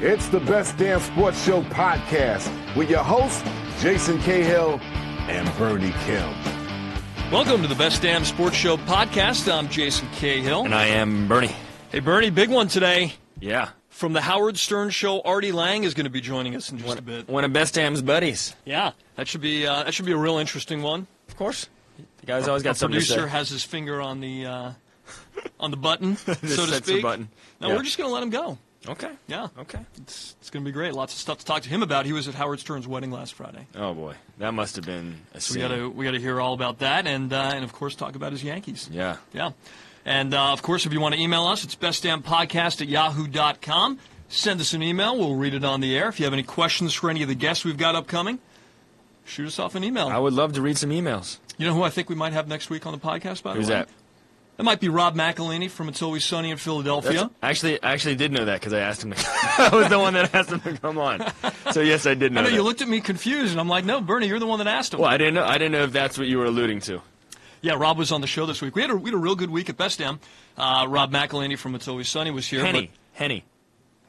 It's the Best Damn Sports Show podcast with your hosts, Jason Cahill and Bernie Kim. Welcome to the Best Damn Sports Show podcast. I'm Jason Cahill. And I am Bernie. Hey, Bernie, big one today. Yeah. From the Howard Stern Show, Artie Lange is going to be joining us in just a bit. One of Best Damn's buddies. Yeah, that should be a real interesting one. Of course. The guy's always got something to say. Producer has his finger on the button, so to speak. Button. No, we're just going to let him go. Okay. Yeah. Okay. It's going to be great. Lots of stuff to talk to him about. He was at Howard Stern's wedding last Friday. Oh boy, that must have been a scene. We got to hear all about that, and of course talk about his Yankees. Yeah. Yeah. And of course, if you want to email us, it's bestdampodcast@yahoo.com. Send us an email. We'll read it on the air. If you have any questions for any of the guests we've got upcoming, shoot us off an email. I would love to read some emails. You know who I think we might have next week on the podcast, by the way? Who's that? That might be Rob McElhaney from It's Always Sunny in Philadelphia. I actually did know that because I asked him to I was the one that asked him to come on. So, yes, I did know I know that. you looked at me confused, and I'm like, no, Bernie, you're the one that asked him. Well, I didn't know if that's what you were alluding to. Yeah, Rob was on the show this week. We had a real good week at Best Damn. Rob McElhaney from It's Always Sunny was here. Henny.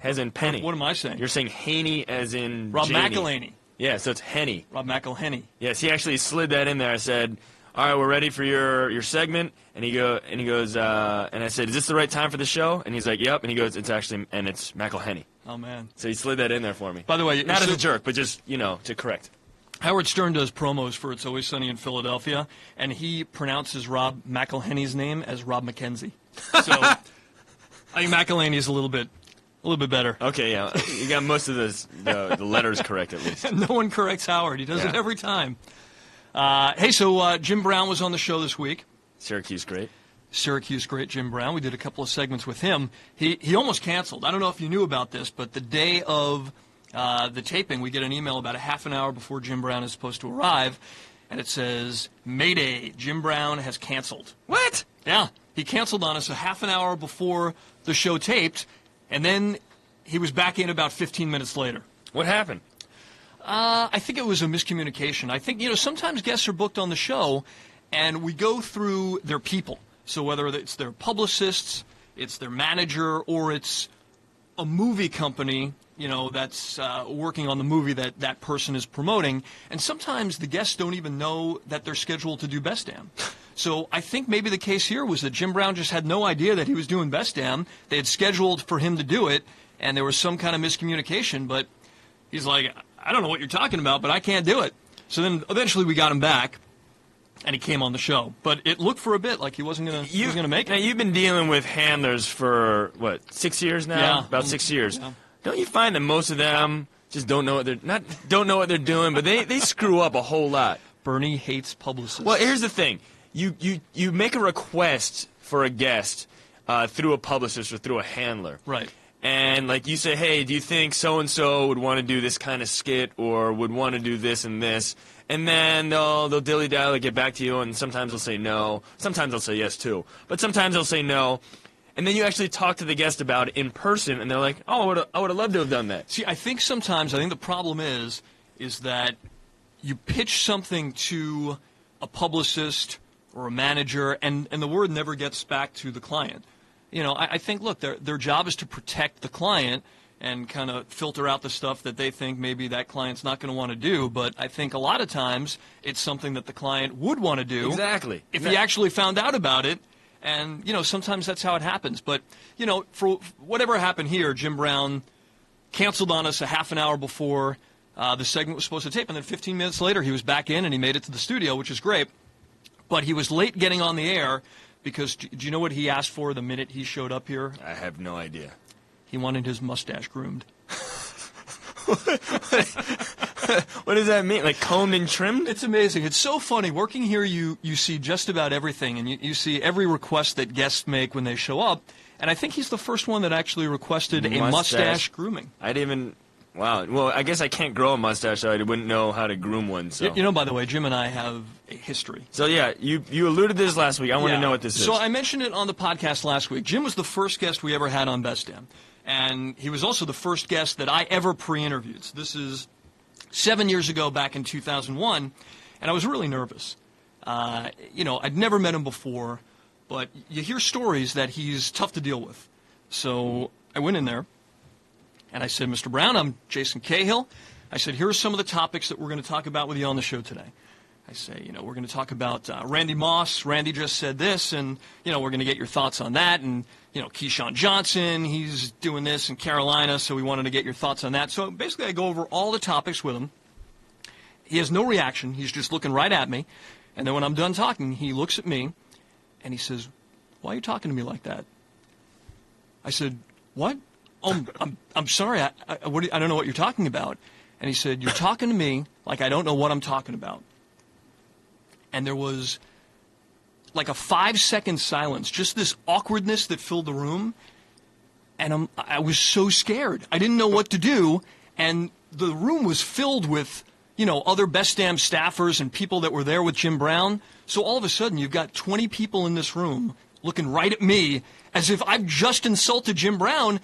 As in penny. What am I saying? You're saying Haney as in Rob Jamie. McElhaney. Yeah, so it's Henny. Rob McElhaney. Yes, he actually slid that in there. I said, all right, we're ready for your segment. And he goes, and I said, is this the right time for the show? And he's like, yep. And he goes, it's McElhaney. Oh, man. So he slid that in there for me. By the way, not as a jerk, but just, to correct. Howard Stern does promos for It's Always Sunny in Philadelphia, and he pronounces Rob McElhaney's name as Rob McKenzie. So I think McElhaney is a little bit better. Okay, yeah. You got most of the letters correct, at least. No one corrects Howard. He does it every time. So Jim Brown was on the show this week. Syracuse great, Jim Brown. We did a couple of segments with him. He almost canceled. I don't know if you knew about this, but the day of the taping, we get an email about a half an hour before Jim Brown is supposed to arrive, and it says, Mayday, Jim Brown has canceled. What? Yeah, he canceled on us a half an hour before the show taped, and then he was back in about 15 minutes later. What happened? I think it was a miscommunication. I think, sometimes guests are booked on the show, and we go through their people. So whether it's their publicists, it's their manager, or it's a movie company, that's working on the movie that person is promoting. And sometimes the guests don't even know that they're scheduled to do Best Damn. So I think maybe the case here was that Jim Brown just had no idea that he was doing Best Damn. They had scheduled for him to do it, and there was some kind of miscommunication. But he's like, I don't know what you're talking about, but I can't do it. So then eventually we got him back, and he came on the show. But it looked for a bit like he wasn't going to make it. Now, you've been dealing with handlers for, 6 years now? Yeah. About 6 years. Yeah. Don't you find that most of them just don't know what they're doing, but they screw up a whole lot? Bernie hates publicists. Well, here's the thing. You make a request for a guest through a publicist or through a handler. Right. And, you say, hey, do you think so-and-so would want to do this kind of skit or would want to do this and this? And then they'll dilly-dally, get back to you, and sometimes they'll say no. Sometimes they'll say yes, too. But sometimes they'll say no. And then you actually talk to the guest about it in person, and they're like, oh, I would have loved to have done that. See, I think the problem is that you pitch something to a publicist or a manager, and the word never gets back to the client. I think, look, their job is to protect the client and kind of filter out the stuff that they think maybe that client's not going to want to do. But I think a lot of times it's something that the client would want to do. Exactly. If he actually found out about it. And, sometimes that's how it happens. But, for whatever happened here, Jim Brown canceled on us a half an hour before the segment was supposed to tape. And then 15 minutes later, he was back in and he made it to the studio, which is great. But he was late getting on the air because, do you know what he asked for the minute he showed up here? I have no idea. He wanted his mustache groomed. What does that mean? Like combed and trimmed? It's amazing. It's so funny. Working here, you see just about everything, and you see every request that guests make when they show up. And I think he's the first one that actually requested a mustache grooming. Wow. Well, I guess I can't grow a mustache, so I wouldn't know how to groom one. So. By the way, Jim and I have a history. So, yeah, you alluded to this last week. I want to know what this is. So I mentioned it on the podcast last week. Jim was the first guest we ever had on Best Damn. And he was also the first guest that I ever pre-interviewed. So this is 7 years ago, back in 2001, and I was really nervous. I'd never met him before, but you hear stories that he's tough to deal with. So I went in there, And I said, Mr. Brown, I'm Jason Cahill. I said, here are some of the topics that we're going to talk about with you on the show today. I say, we're going to talk about Randy Moss. Randy just said this, and, we're going to get your thoughts on that. And, Keyshawn Johnson, he's doing this in Carolina, so we wanted to get your thoughts on that. So basically I go over all the topics with him. He has no reaction. He's just looking right at me. And then when I'm done talking, he looks at me, and he says, why are you talking to me like that? I said, what? Oh, I'm sorry. I don't know what you're talking about. And he said, you're talking to me like I don't know what I'm talking about. And there was like a 5-second silence, just this awkwardness that filled the room. And I was so scared. I didn't know what to do. And the room was filled with, other Best Damn staffers and people that were there with Jim Brown. So all of a sudden, you've got 20 people in this room looking right at me as if I've just insulted Jim Brown,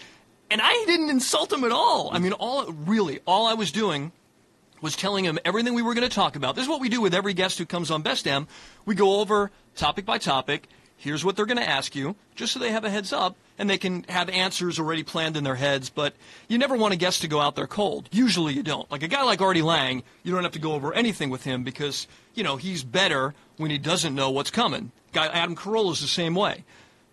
and I didn't insult him at all. I mean, all I was doing was telling him everything we were going to talk about. This is what we do with every guest who comes on Best Damn. We go over topic by topic. Here's what they're going to ask you, just so they have a heads up, and they can have answers already planned in their heads. But you never want a guest to go out there cold. Usually you don't. Like a guy like Artie Lange, you don't have to go over anything with him because, he's better when he doesn't know what's coming. Guy Adam Carolla's the same way.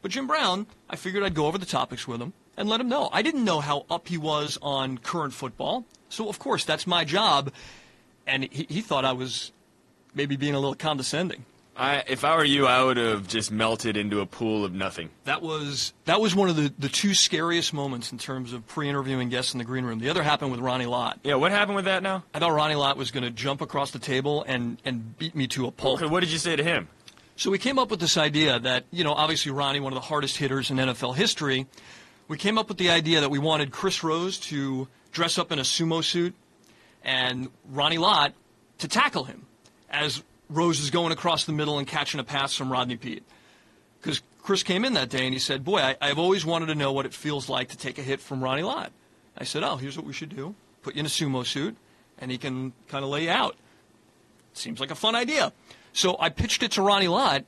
But Jim Brown, I figured I'd go over the topics with him and let him know. I didn't know how up he was on current football. So, of course, that's my job. And he thought I was maybe being a little condescending. If I were you, I would have just melted into a pool of nothing. That was one of the two scariest moments in terms of pre-interviewing guests in the green room. The other happened with Ronnie Lott. Yeah, what happened with that now? I thought Ronnie Lott was going to jump across the table and beat me to a pulp. Okay, what did you say to him? So we came up with this idea that, obviously Ronnie, one of the hardest hitters in NFL history, we came up with the idea that we wanted Chris Rose to dress up in a sumo suit and Ronnie Lott to tackle him as Rose is going across the middle and catching a pass from Rodney Peete. Because Chris came in that day and he said, boy, I've always wanted to know what it feels like to take a hit from Ronnie Lott. I said, oh, here's what we should do. Put you in a sumo suit and he can kind of lay you out. Seems like a fun idea. So I pitched it to Ronnie Lott,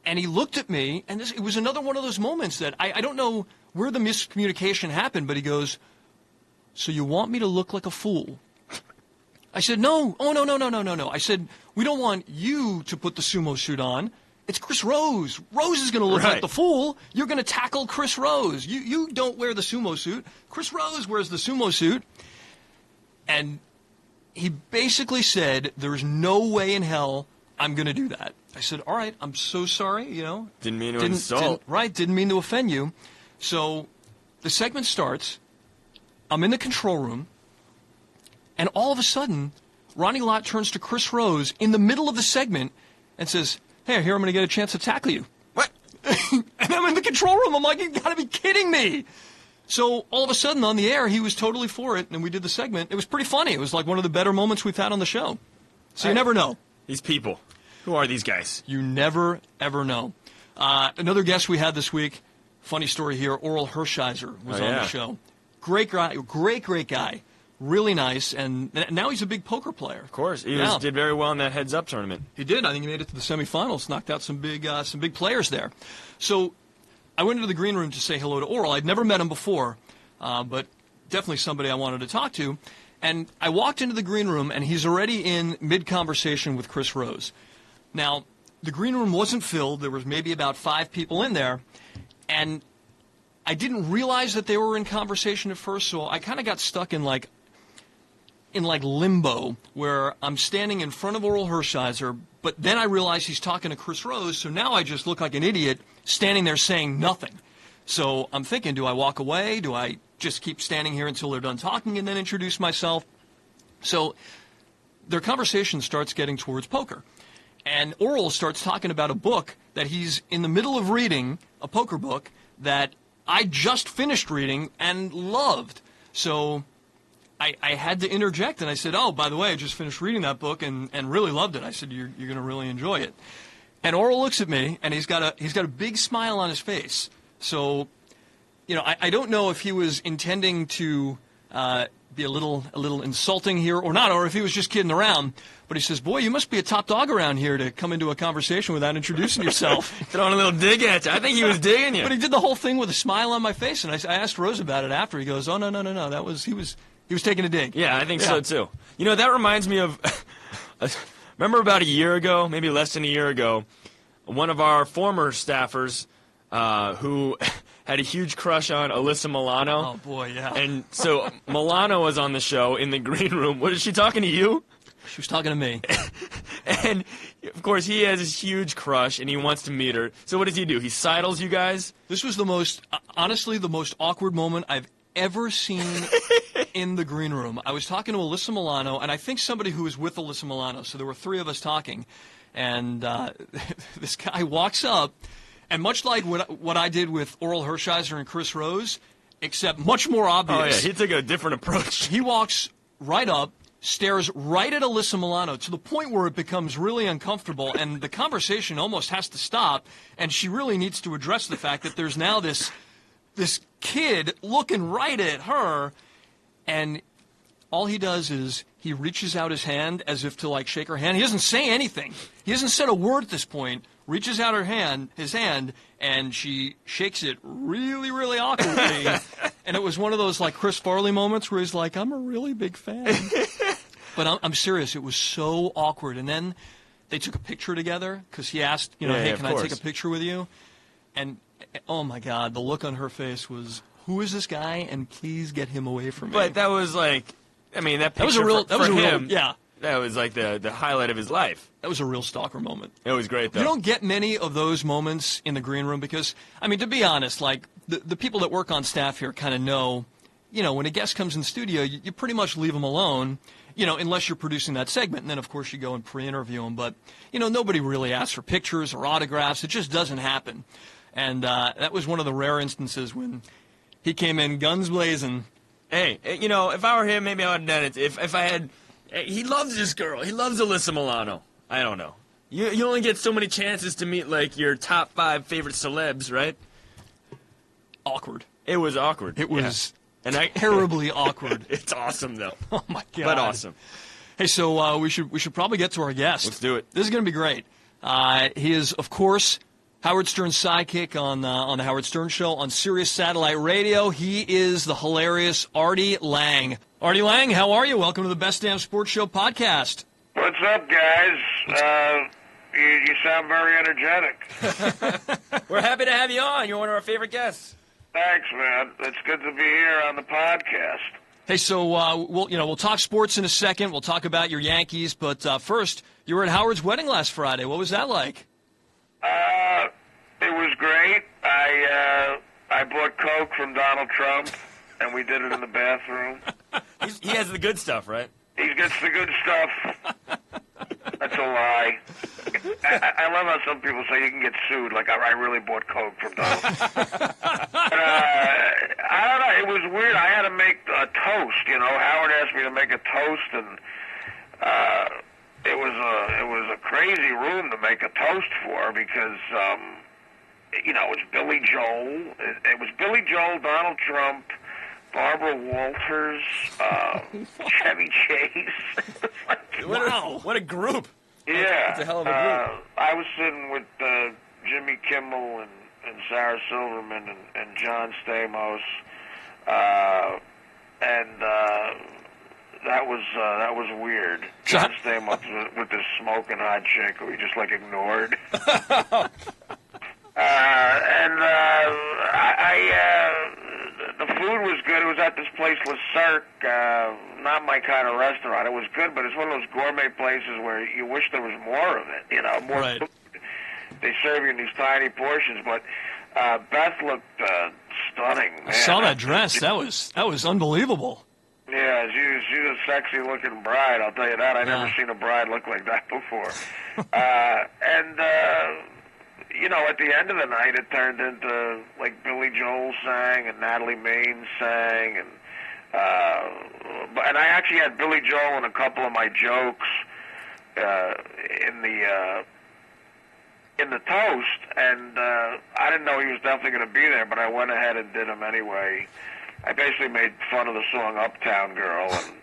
and he looked at me, and it was another one of those moments that I don't know where the miscommunication happened, but he goes, so you want me to look like a fool? I said, no. Oh, no. I said, we don't want you to put the sumo suit on. It's Chris Rose. Rose is going to look like the fool. You're going to tackle Chris Rose. You don't wear the sumo suit. Chris Rose wears the sumo suit. And he basically said, there's no way in hell I'm going to do that. I said, all right, I'm so sorry, Didn't mean to insult. Didn't mean to offend you. So the segment starts. I'm in the control room. And all of a sudden, Ronnie Lott turns to Chris Rose in the middle of the segment and says, hey, here I'm going to get a chance to tackle you. What? And I'm in the control room. I'm like, you got to be kidding me. So all of a sudden on the air, he was totally for it, and we did the segment. It was pretty funny. It was like one of the better moments we've had on the show. So you never know. These people. Who are these guys? You never, ever know. Another guest we had this week, funny story here, Oral Hershiser was on the show. Great guy, great guy. Really nice, and now he's a big poker player. Of course. He did very well in that heads-up tournament. He did. I think he made it to the semifinals, knocked out some big players there. So I went into the green room to say hello to Oral. I'd never met him before, but definitely somebody I wanted to talk to. And I walked into the green room, and he's already in mid-conversation with Chris Rose. Now, the green room wasn't filled. There was maybe about 5 people in there, and I didn't realize that they were in conversation at first, so I kind of got stuck in limbo, where I'm standing in front of Oral Hershiser, but then I realize he's talking to Chris Rose, so now I just look like an idiot standing there saying nothing. So I'm thinking, do I walk away? Do I just keep standing here until they're done talking and then introduce myself? So their conversation starts getting towards poker. And Oral starts talking about a book that he's in the middle of reading, a poker book, that I just finished reading and loved. So I had to interject, and I said, oh, by the way, I just finished reading that book and really loved it. I said, you're going to really enjoy it. And Oral looks at me, and he's got a big smile on his face. So, I don't know if he was intending to be a little insulting here, or not, or if he was just kidding around. But he says, "Boy, you must be a top dog around here to come into a conversation without introducing yourself." Throwing a little dig at you. I think he was digging you. But he did the whole thing with a smile on my face, and I asked Rose about it after. He goes, "Oh no, that was he was taking a dig." Yeah, I think so too. You know, that reminds me of. Remember about a year ago, maybe less than a year ago, one of our former staffers who had a huge crush on Alyssa Milano. Oh boy, yeah. And so Milano was on the show in the green room. What is she talking to you? She was talking to me. And, of course, he has this huge crush, and he wants to meet her. So what does he do? He sidles you guys? This was honestly, the most awkward moment I've ever seen in the green room. I was talking to Alyssa Milano, and I think somebody who was with Alyssa Milano. So there were three of us talking. And this guy walks up, and much like what I did with Oral Hershiser and Chris Rose, except much more obvious. Oh, yeah, he took a different approach. He walks right up, stares right at Alyssa Milano to the point where it becomes really uncomfortable, and the conversation almost has to stop, and she really needs to address the fact that there's now this kid looking right at her, and all he does is he reaches out his hand as if to, like, shake her hand. He doesn't say anything. He hasn't said a word at this point, reaches out his hand, and she shakes it really, really awkwardly. And it was one of those, like, Chris Farley moments where he's like, "I'm a really big fan." But I'm serious. It was so awkward. And then they took a picture together because he asked, "Hey, can I take a picture with you?" And, oh, my God, the look on her face was, "Who is this guy? And please get him away from me." But that was like, I mean, that picture that was a real, him, yeah. That was like the highlight of his life. That was a real stalker moment. It was great, though. You don't get many of those moments in the green room because, I mean, to be honest, like, the people that work on staff here kind of know, when a guest comes in the studio, you pretty much leave them alone, unless you're producing that segment. And then, of course, you go and pre-interview them. But, nobody really asks for pictures or autographs. It just doesn't happen. And that was one of the rare instances when he came in guns blazing. Hey, if I were him, maybe I would have done it. If I had... He loves this girl. He loves Alyssa Milano. I don't know. You only get so many chances to meet, like, your top 5 favorite celebs, right? Awkward. It was awkward. It was terribly awkward. It's awesome, though. Oh, my God. But awesome. Hey, so we should probably get to our guest. Let's do it. This is going to be great. He is, of course, Howard Stern's sidekick on the Howard Stern Show on Sirius Satellite Radio. He is the hilarious Artie Lange. Artie Lange, how are you? Welcome to the Best Damn Sports Show podcast. What's up, guys? You sound very energetic. We're happy to have you on. You're one of our favorite guests. Thanks, man. It's good to be here on the podcast. Hey, so we'll talk sports in a second. We'll talk about your Yankees, but first, you were at Howard's wedding last Friday. What was that like? It was great. I bought Coke from Donald Trump, and we did it in the bathroom. He has the good stuff, right? He gets the good stuff. That's a lie. I love how some people say you can get sued. Like, I really bought Coke from Donald. I don't know. It was weird. I had to make a toast. Howard asked me to make a toast, and it was a crazy room to make a toast for because it's Billy Joel. It was Billy Joel, Donald Trump, Barbara Walters, Chevy Chase. Wow, what a group! Yeah, it's a hell of a group. I was sitting with Jimmy Kimmel and Sarah Silverman and John Stamos, and that was weird. John Stamos with this smoking hot chick who he just ignored. The food was good. It was at this place, Le Cirque, not my kind of restaurant. It was good, but it's one of those gourmet places where you wish there was more of it, more right. food. They serve you in these tiny portions, but Beth looked stunning. Man. I saw that dress. That was unbelievable. Yeah, she's a sexy-looking bride, I'll tell you that. I've never seen a bride look like that before. At the end of the night, it turned into, Billy Joel sang and Natalie Maines sang. And I actually had Billy Joel in a couple of my jokes in the toast. And I didn't know he was definitely going to be there, but I went ahead and did him anyway. I basically made fun of the song Uptown Girl, and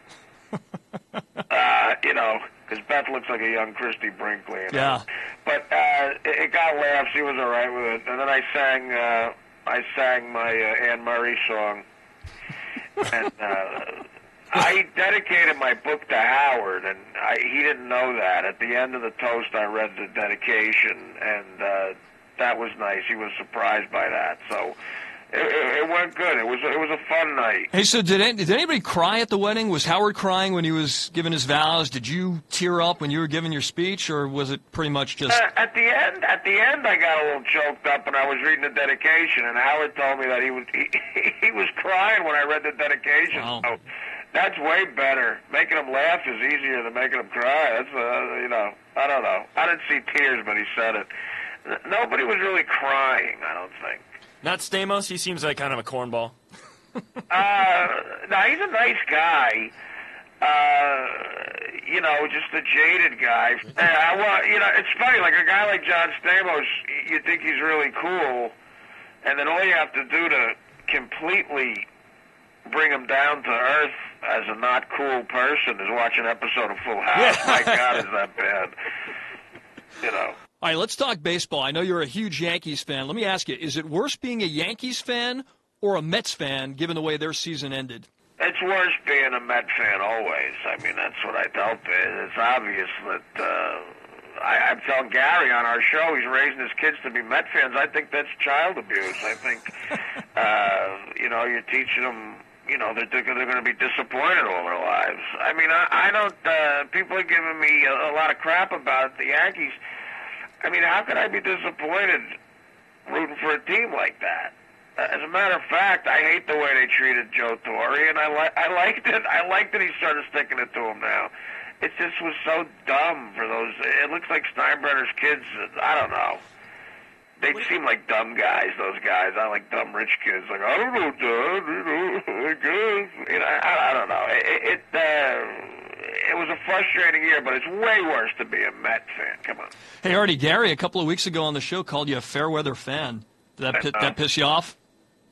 because Beth looks like a young Christy Brinkley. Yeah. But it got laughs. He was all right with it. And then I sang my Anne Murray song, and I dedicated my book to Howard, and he didn't know that. At the end of the toast, I read the dedication, and that was nice. He was surprised by that. So. It went good. It was a fun night. Hey, so did anybody cry at the wedding? Was Howard crying when he was giving his vows? Did you tear up when you were giving your speech, or was it pretty much just... At the end, I got a little choked up, and I was reading the dedication, and Howard told me that he was crying when I read the dedication. Wow. So that's way better. Making him laugh is easier than making him cry. That's I don't know. I didn't see tears, but he said it. Nobody was really crying, I don't think. Not Stamos. He seems like kind of a cornball. No, he's a nice guy. Just a jaded guy. It's funny. Like a guy like John Stamos, you think he's really cool, and then all you have to do to completely bring him down to earth as a not cool person is watch an episode of Full House. Yeah. My God, is that bad? All right, let's talk baseball. I know you're a huge Yankees fan. Let me ask you, is it worse being a Yankees fan or a Mets fan, given the way their season ended? It's worse being a Met fan always. I mean, that's what I tell people. It's obvious that I'm telling Gary on our show he's raising his kids to be Met fans. I think that's child abuse. I think, you're teaching them, they're going to be disappointed all their lives. I mean, I don't, people are giving me a lot of crap about the Yankees. I mean, how could I be disappointed rooting for a team like that? As a matter of fact, I hate the way they treated Joe Torre, and I liked it. I liked that he started sticking it to him now. It just was so dumb for those. It looks like Steinbrenner's kids. I don't know. They seem like dumb guys, those guys. I like dumb rich kids. Like, I don't know, Dad. I guess. I don't know. It was a frustrating year, but it's way worse to be a Met fan. Come on. Hey, Artie, Gary, a couple of weeks ago on the show called you a fair-weather fan. Did that piss you off?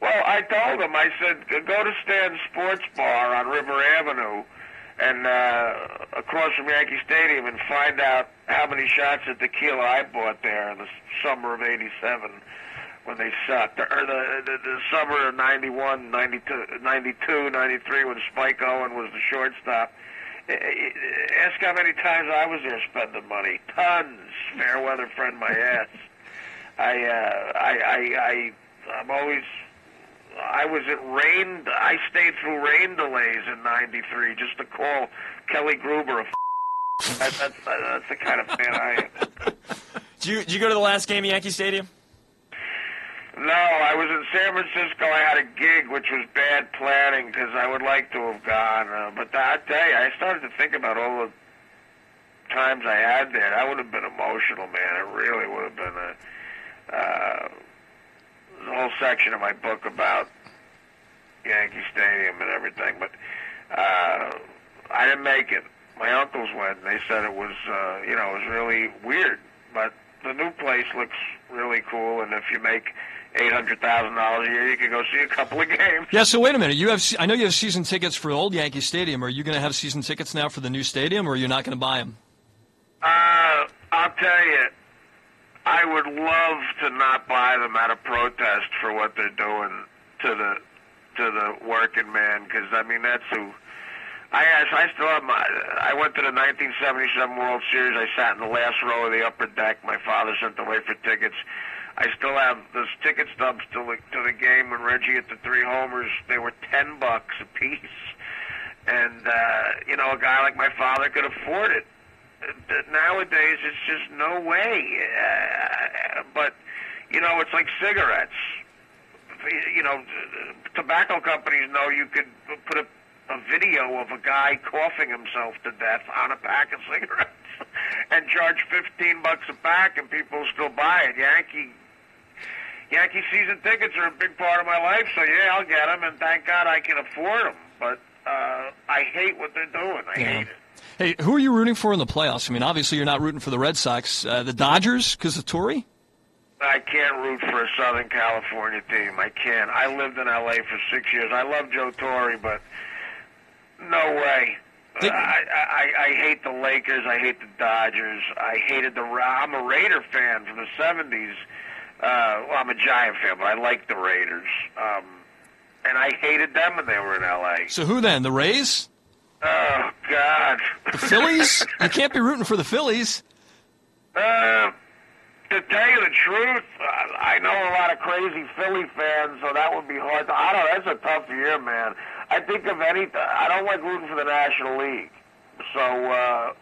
Well, I told him, I said, go to Stan's Sports Bar on River Avenue and across from Yankee Stadium and find out how many shots of tequila I bought there in the summer of '87 when they sucked, or the summer of '91, '92, '93 when Spike Owen was the shortstop. Ask how many times I was there spending money. Tons. Fair weather friend my ass. I stayed through rain delays in '93 just to call Kelly Gruber a that's the kind of fan I am. Did you go to the last game at Yankee Stadium? No, I was in San Francisco. I had a gig, which was bad planning because I would like to have gone. But I tell you, I started to think about all the times I had there. That would have been emotional, man. It really would have been there's a whole section of my book about Yankee Stadium and everything. But I didn't make it. My uncles went, and they said it was, it was really weird. But the new place looks really cool, and if you make $800,000 a year, you can go see a couple of games. Yeah, so wait a minute. I know you have season tickets for old Yankee Stadium. Are you going to have season tickets now for the new stadium, or are you not going to buy them? I'll tell you, I would love to not buy them out of protest for what they're doing to the working man, because, I mean, that's who... I still have I went to the 1977 World Series. I sat in the last row of the upper deck. My father sent away for tickets. I still have those ticket stubs to the game when Reggie hit the 3 homers. They were $10 a piece. And, a guy like my father could afford it. Nowadays, it's just no way. But, it's like cigarettes. Tobacco companies know you could put a video of a guy coughing himself to death on a pack of cigarettes and charge $15 a pack, and people still buy it. Yankee season tickets are a big part of my life, so yeah, I'll get them, and thank God I can afford them. But I hate what they're doing. I hate it. Hey, who are you rooting for in the playoffs? I mean, obviously you're not rooting for the Red Sox. The Dodgers because of Torrey? I can't root for a Southern California team. I can't. I lived in L.A. for 6 years. I love Joe Torre, but no way. I hate the Lakers. I hate the Dodgers. I'm a Raider fan from the 70s. Well, I'm a Giant fan, but I like the Raiders. And I hated them when they were in L.A. So who then? The Rays? Oh, God. The Phillies? You can't be rooting for the Phillies. To tell you the truth, I know a lot of crazy Philly fans, so that would be hard. I don't know. That's a tough year, man. I think of anything. I don't like rooting for the National League. So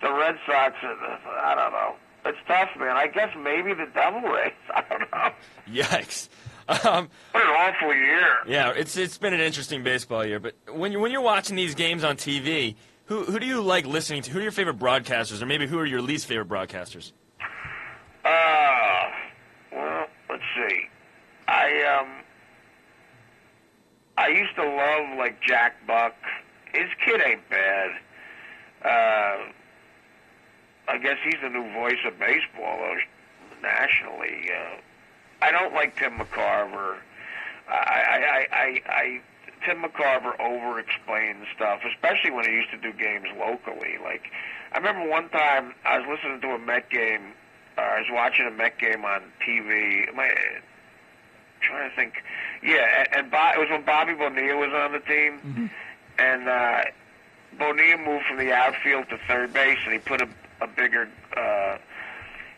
the Red Sox, I don't know. It's tough, man. I guess maybe the Devil Rays. I don't know. Yikes. What an awful year. Yeah, it's been an interesting baseball year. But when you're watching these games on TV, who do you like listening to? Who are your favorite broadcasters, or maybe who are your least favorite broadcasters? Well, let's see. I used to love, like, Jack Buck. His kid ain't bad. I guess he's the new voice of baseball, though, nationally. I don't like Tim McCarver. Tim McCarver over-explains stuff, especially when he used to do games locally. Like, I remember one time I was listening to a Met game. I was watching a Met game on TV. Trying to think. Yeah, and it was when Bobby Bonilla was on the team. Mm-hmm. And Bonilla moved from the outfield to third base, and he put a bigger.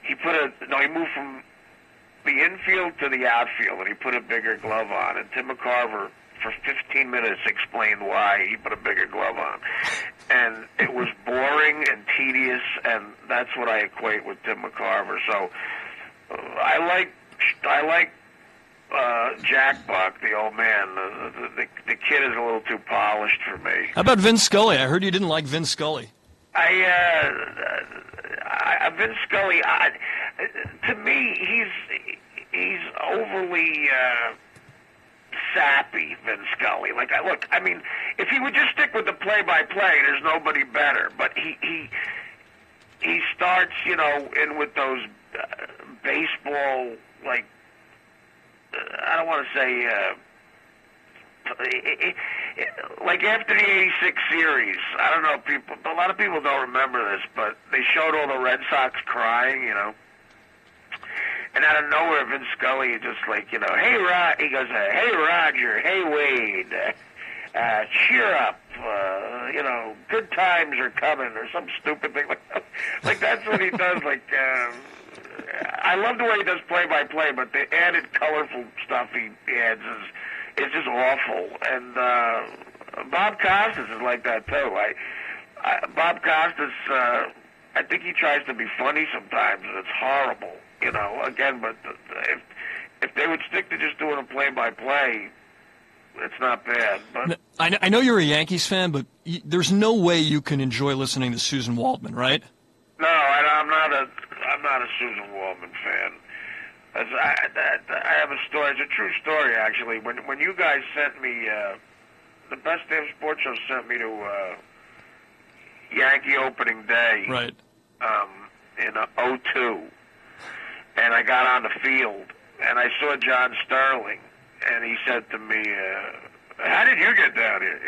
He moved from the infield to the outfield, and he put a bigger glove on. And Tim McCarver, for 15 minutes, explained why he put a bigger glove on. And it was boring and tedious, and that's what I equate with Tim McCarver. So I like Jack Buck, the old man. The kid is a little too polished for me. How about Vin Scully? I heard you didn't like Vin Scully. Vin Scully, to me, he's overly sappy, Vin Scully. I mean, if he would just stick with the play-by-play, there's nobody better. But he starts, in with those baseball, like, I don't want to say, like after the '86 series, I don't know, a lot of people don't remember this, but they showed all the Red Sox crying, and out of nowhere, Vince Scully is just like, he goes, hey Roger, hey Wade, cheer up, good times are coming, or some stupid thing like that. Like, that's what he does. Like, I love the way he does play-by-play, but the added colorful stuff he adds is just awful. And Bob Costas is like that too. Bob Costas, I think he tries to be funny sometimes, and it's horrible. Again, but if they would stick to just doing a play-by-play, it's not bad. But I know you're a Yankees fan, but there's no way you can enjoy listening to Susan Waldman, right? No, I'm not a Susan Waldman fan. I have a story. It's a true story, actually. When you guys sent me, the Best Damn Sports Show sent me to Yankee opening day, right, in '02, and I got on the field, and I saw John Sterling, and he said to me, how did you get down here?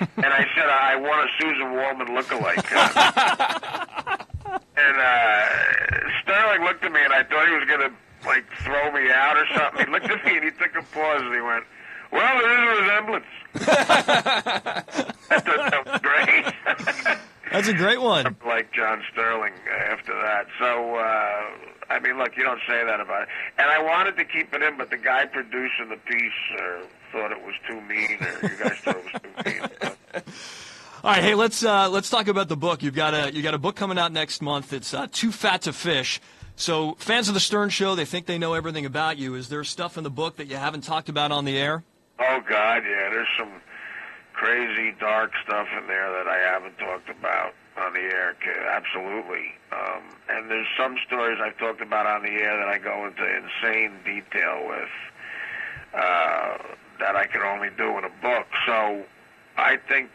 And I said, I want a Susan Waldman lookalike. And Sterling looked at me, and I thought he was going to, like, throw me out or something. He looked at me, and he took a pause, and he went, well, there is a resemblance. I thought that was great. That's a great one. Like John Sterling after that. So, I mean, look, you don't say that about it. And I wanted to keep it in, but the guy producing the piece thought it was too mean, or you guys thought it was too mean. All right, hey, let's talk about the book. You got a book coming out next month. It's Too Fat to Fish. So fans of the Stern Show, they think they know everything about you. Is there stuff in the book that you haven't talked about on the air? Oh, God, yeah. There's some crazy, dark stuff in there that I haven't talked about on the air. Absolutely. And there's some stories I've talked about on the air that I go into insane detail with that I can only do in a book. So I think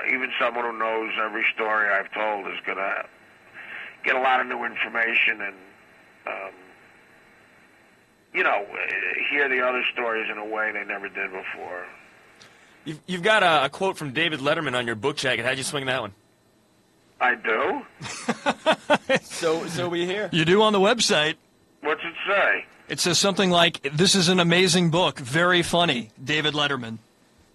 even someone who knows every story I've told is going to get a lot of new information and, hear the other stories in a way they never did before. You've got a quote from David Letterman on your book jacket. How'd you swing that one? I do? So we hear. You do on the website. What's it say? It says something like, "This is an amazing book, very funny, David Letterman."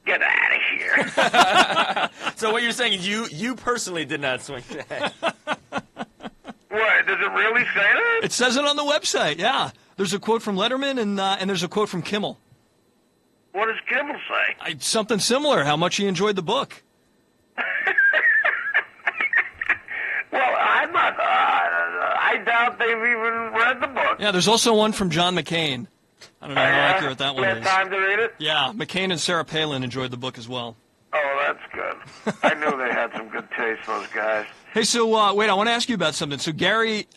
Get out of here. So what you're saying is you personally did not swing that. What, does it really say that? It says it on the website, yeah. There's a quote from Letterman, and there's a quote from Kimmel. What does Kimmel say? Something similar, how much he enjoyed the book. Well, I'm not, I doubt they've even read the book. Yeah, there's also one from John McCain. I don't know how accurate that one You had is. time to read it? Yeah, McCain and Sarah Palin enjoyed the book as well. Oh, that's good. I knew they had some good taste, those guys. Hey, so wait, I want to ask you about something. So Gary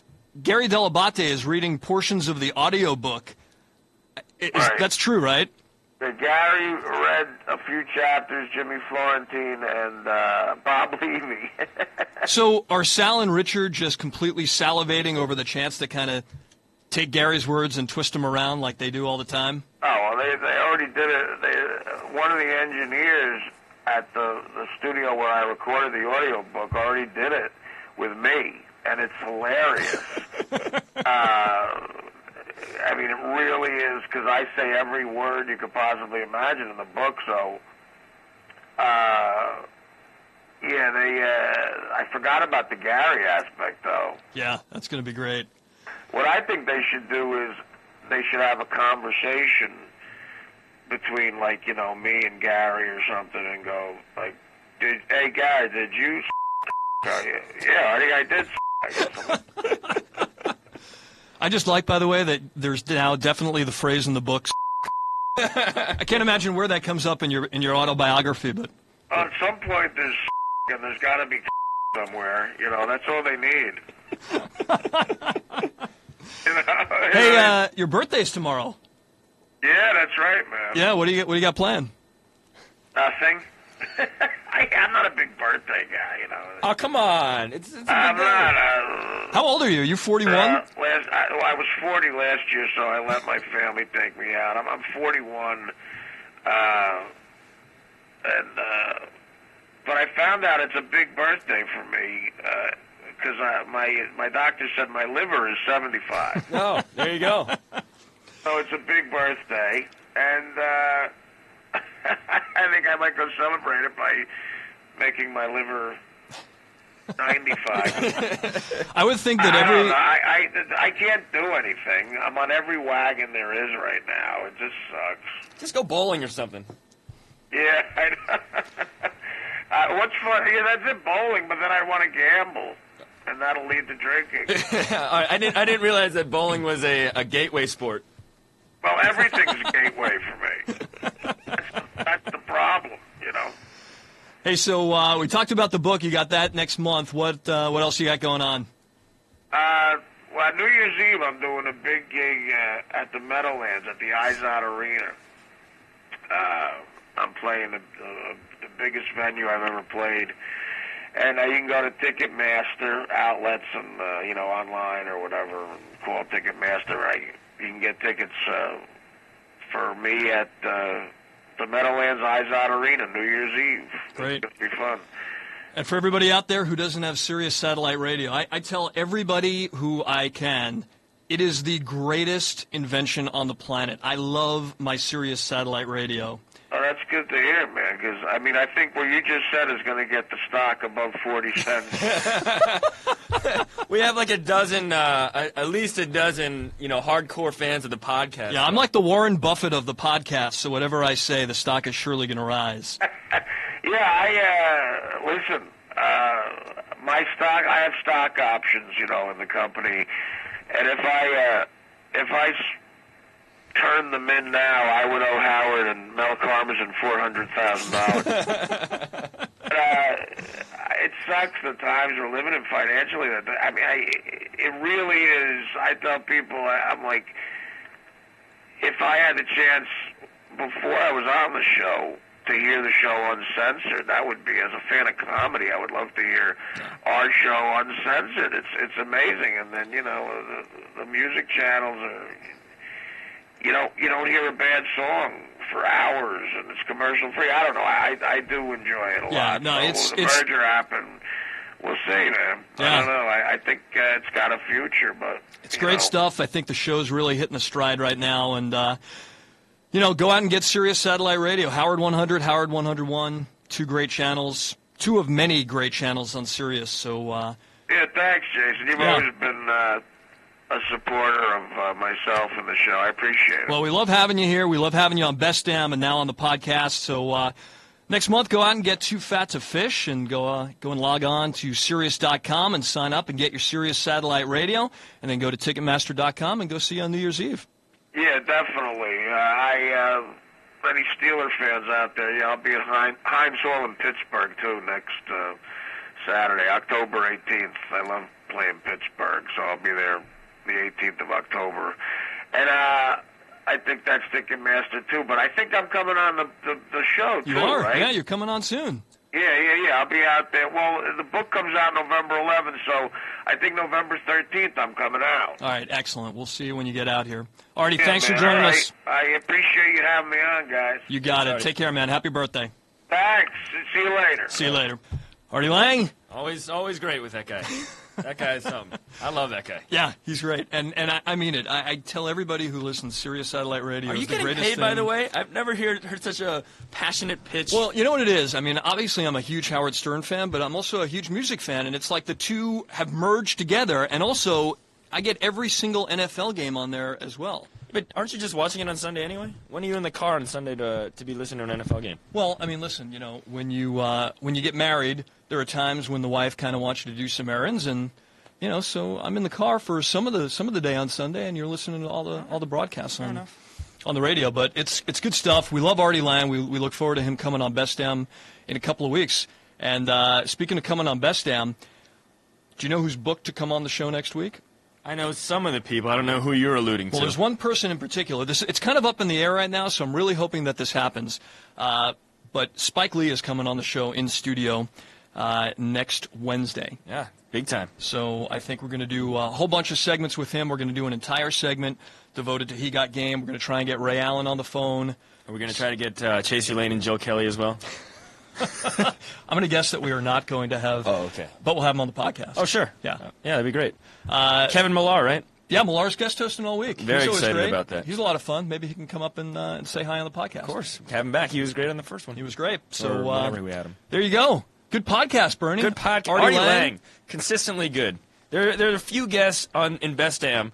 Delabate is reading portions of the audio book. Right. That's true, right? Gary read a few chapters, Jimmy Florentine and Bob Levy. So are Sal and Richard just completely salivating over the chance to kind of take Gary's words and twist them around like they do all the time? Oh, well, they already did it. One of the engineers at the studio where I recorded the audio book already did it with me, and it's hilarious. I mean, it really is, because I say every word you could possibly imagine in the book, so, I forgot about the Gary aspect, though. Yeah, that's going to be great. What I think they should do is they should have a conversation between, like, me and Gary or something and go, like, hey, Gary, did you Yeah, I think I did I just like, by the way, that there's now definitely the phrase in the book. I can't imagine where that comes up in your autobiography, but at some point there's and there's got to be somewhere. That's all they need. Hey, your birthday's tomorrow. Yeah, that's right, man. Yeah, what do you got planned? Nothing. I'm not a big birthday guy, Oh, come on. It's a big I'm day. not. How old are you? You 41? I was 40 last year, so I let my family take me out. I'm 41, but I found out it's a big birthday for me because my doctor said my liver is 75. Oh, there you go. So it's a big birthday, and I think I might go celebrate it by making my liver 95. I would think that every... I can't do anything. I'm on every wagon there is right now. It just sucks. Just go bowling or something. Yeah, I know. What's fun? Yeah, that's it, bowling. But then I want to gamble, and that'll lead to drinking. All right, I didn't realize that bowling was a gateway sport. Well, everything's a gateway for me. That's the problem, Hey, so we talked about the book. You got that next month. What else you got going on? Well, New Year's Eve, I'm doing a big gig at the Meadowlands at the Izod Arena. I'm playing the biggest venue I've ever played. And you can go to Ticketmaster outlets and, online or whatever, and call Ticketmaster. You can get tickets for me at the Meadowlands Izod Arena, New Year's Eve. Great. It's going to be fun. And for everybody out there who doesn't have Sirius Satellite Radio, I tell everybody who I can, it is the greatest invention on the planet. I love my Sirius Satellite Radio. Oh, that's good to hear, man, because, I think what you just said is going to get the stock above 40 cents. We have like a dozen, at least a dozen, hardcore fans of the podcast. Yeah, I'm like the Warren Buffett of the podcast, so whatever I say, the stock is surely going to rise. Yeah, listen, my stock, I have stock options, in the company, and if I turn them in now, I would owe Howard and Mel Karmazin $400,000. It sucks the times we're living in financially. It really is. I tell people, I'm like, if I had the chance before I was on the show, to hear the show uncensored. That would be, as a fan of comedy, I would love to hear our show uncensored. It's amazing. And then, the music channels are, you don't hear a bad song for hours, and it's commercial free. I don't know. I do enjoy it a lot. No, so the merger happened. We'll see, man. Yeah. I don't know. I think it's got a future, but it's great stuff. I think the show's really hitting a stride right now, and go out and get Sirius Satellite Radio, Howard 100, Howard 101, two great channels, two of many great channels on Sirius. So yeah, thanks, Jason. You've always been a supporter of myself and the show. I appreciate it. Well, we love having you here. We love having you on Best Damn and now on the podcast. So next month, go out and get Too Fat to Fish, and go and log on to Sirius.com and sign up and get your Sirius Satellite Radio, and then go to Ticketmaster.com and go see you on New Year's Eve. Yeah, definitely. Any Steeler fans out there, I'll be at Heinz Hall in Pittsburgh, too, next Saturday, October 18th. I love playing Pittsburgh, so I'll be there the 18th of October. And I think that's Ticketmaster, too. But I think I'm coming on the show, too, You are? right? Yeah, you're coming on soon. Yeah. I'll be out there. Well, the book comes out November 11th, so I think November 13th I'm coming out. All right, excellent. We'll see you when you get out here. Artie, Yeah, thanks man. for joining All right. us. I appreciate you having me on, guys. You got it. Take care, man. Happy birthday. Thanks. See you later. See you later. Artie Lange? Always great with that guy. That guy is something. I love that guy. Yeah, he's great. And I mean it. I tell everybody who listens, Sirius Satellite Radio Are is you the getting greatest paid, thing. by the way? I've never heard such a passionate pitch. Well, you know what it is? I mean, obviously I'm a huge Howard Stern fan, but I'm also a huge music fan, and it's like the two have merged together, and also I get every single NFL game on there as well. But aren't you just watching it on Sunday anyway? When are you in the car on Sunday to be listening to an NFL game? Well, I mean, listen, when you get married, there are times when the wife kind of wants you to do some errands, and so I'm in the car for some of the day on Sunday, and you're listening to all the broadcasts on the radio. But it's good stuff. We love Artie Lange. We look forward to him coming on Best Damn in a couple of weeks. And speaking of coming on Best Damn, do you know who's booked to come on the show next week? I know some of the people. I don't know who you're alluding to. Well, there's one person in particular. It's kind of up in the air right now, so I'm really hoping that this happens. But Spike Lee is coming on the show in studio next Wednesday. Yeah, big time. So I think we're going to do a whole bunch of segments with him. We're going to do an entire segment devoted to He Got Game. We're going to try and get Ray Allen on the phone. Are we going to try to get Chase Lane and Joe Kelly as well? I'm going to guess that we are not going to have. Oh, okay. But we'll have him on the podcast. Oh, sure. Yeah. Yeah, that'd be great. Kevin Millar, right? Yeah, Millar's guest hosting all week. Very He's always excited great. about that. He's a lot of fun. Maybe he can come up and say hi on the podcast. Of course. Have him back. He was great on the first one. He was great. So or whenever we had him. There you go. Good podcast, Bernie. Good podcast. Artie Lange. Consistently good. There are a few guests in Best Damn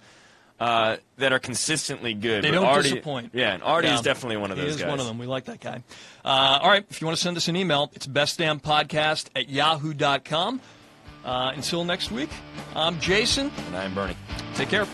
that are consistently good. They but don't Artie, disappoint. Yeah, and Artie is definitely one of those guys. He is one of them. We like that guy. All right, if you want to send us an email, it's bestdampodcast@yahoo.com. Until next week, I'm Jason. And I'm Bernie. Take care.